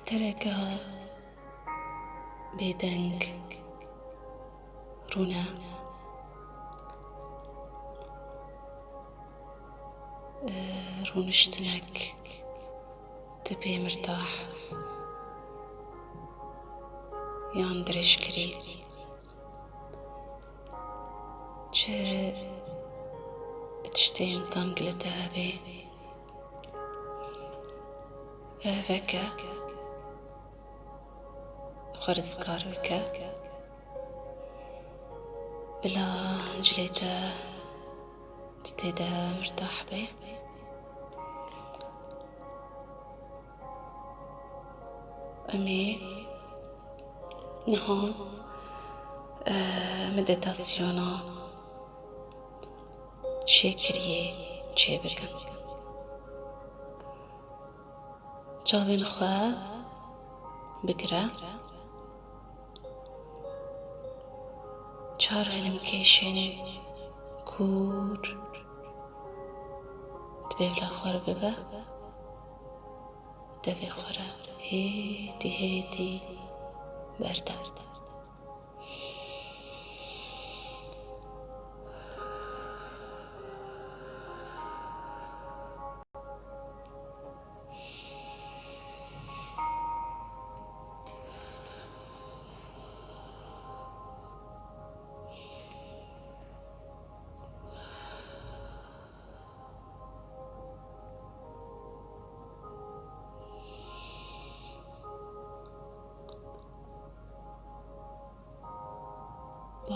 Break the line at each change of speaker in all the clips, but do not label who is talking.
ترێکە بێدەنگ ڕوونە ڕوونشتنەك دەبێ مرتاح یان درێژکری چ تشتێن تەنگلتە هەبێ ئەڤەکە خۆرزگار بکە بلا جلێتە تێدا مرتاح بێ ئەمێ نها مدیتاسیۆنا شێکریێ چێ بکەن چاوێن خوا بگرە چار هەلم کێشێن کوور دبێ بلا خوار ببە دەبێ خۆرە هێتی هێتی بەردە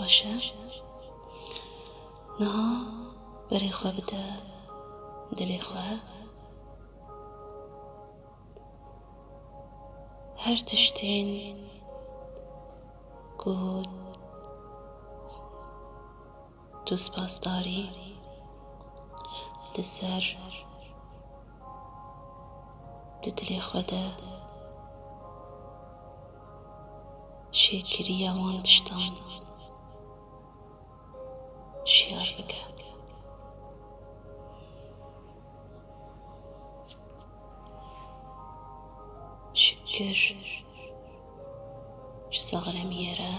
باشە نها بەرێ خوا بدە دلێ خوا هەر تشتێن کو تو سپاسداری لەسەر دلێ خوادا شێکریە وان تشتان شیار بکە شکر ji saxlemiyê re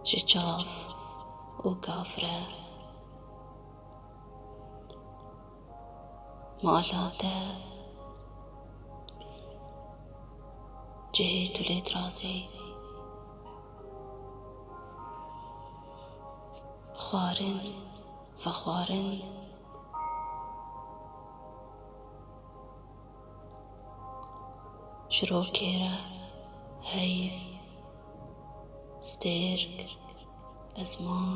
ji çav û gav re mala te cihê tu lê dirazê xwarin vexwarin ji rokê re heyv stêrk ezman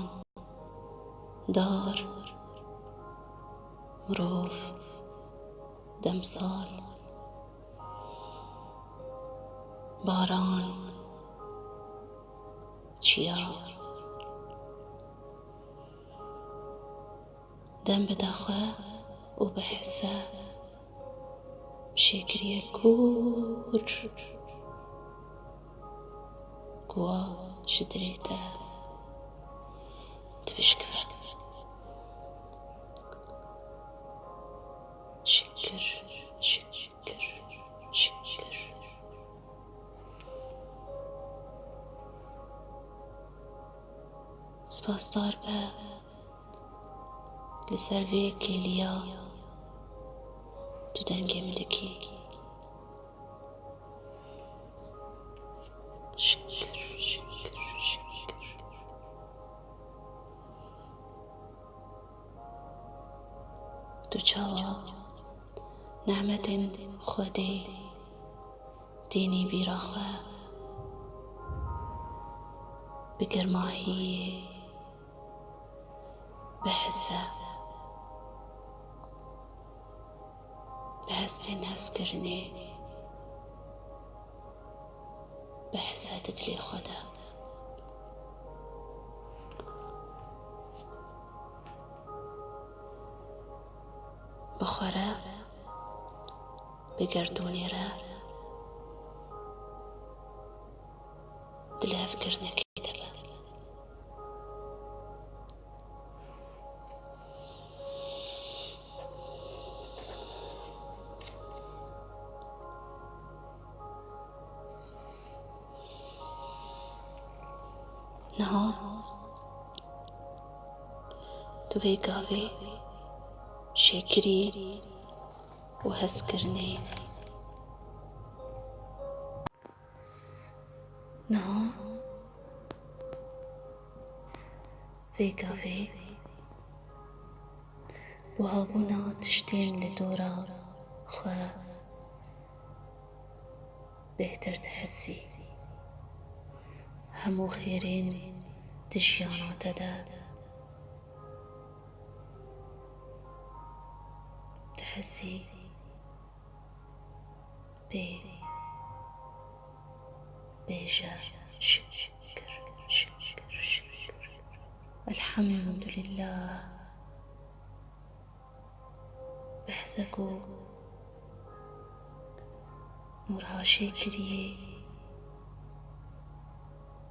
dar mirov demsal baran çiya دم بده خوا و به حسه شکریه کور گوا شدریته تبشکر شکر شکر شکر سپاسدار به لسر وی کلیا تو دنگه ملکی شکر شکر شکر تو چاوا نعمت خوده دینی بیرا خواه بگرماهی بحثه بهستين هسكرني بحسادت لي خدا بخورا بگردوني را دلها فكرنا كتابة Tu vê gavê şêkirî û hezkirinê niha vê gavê buhabûna tiştên li dora xwe bêhtir dihesî. Hemû xêrên di jiyana te de dihesî bêje şükür, şükür, şükür. Elhamdülillah. Behzek û nûrha şêkiriyê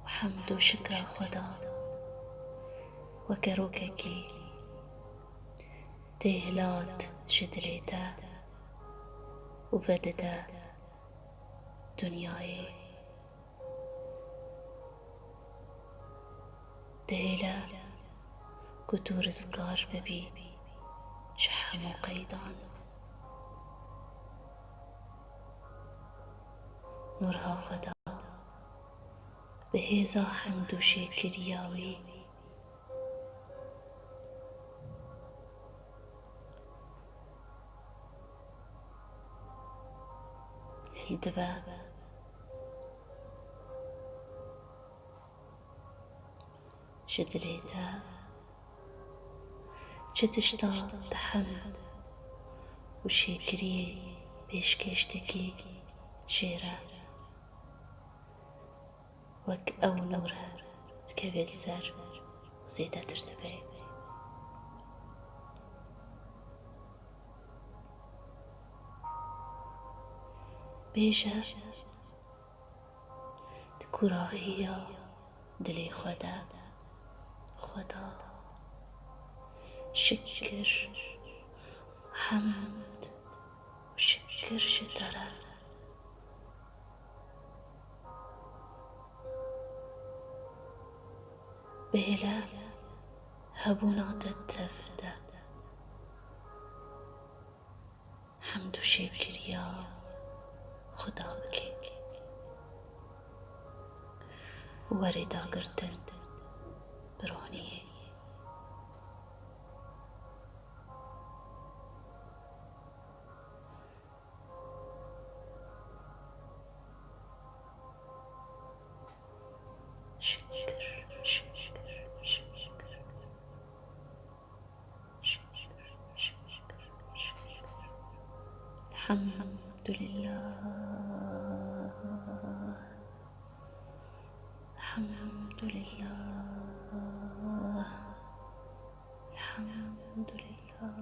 û hemd û şikra Xweda weke rokekî tê hilat ji dilê te û vedide dunyayê. Dihêle ku tu rizgar bibî ji hemû qeydan. Nûrha Xweda bi hêza hemd û şêkiriya wî hil dibe ji dilê te çi tişta di hemd û şêkiriyê pêşkêştekî jêre wek ew nûr dikeve li ser û zêdetir dibe. Bêje di kurahiya dilê xwe de Xweda şikir hemd û şikir ji te re. Bêhêle hebûna te tev de hemd û şêkiriya Xweda bike û werê dagirtin bi roniyê. Şükür, şükür, şükür. Şükür, şükür, şükür. Elhamdülillah. Elhamdülillah. Elhamdülillah.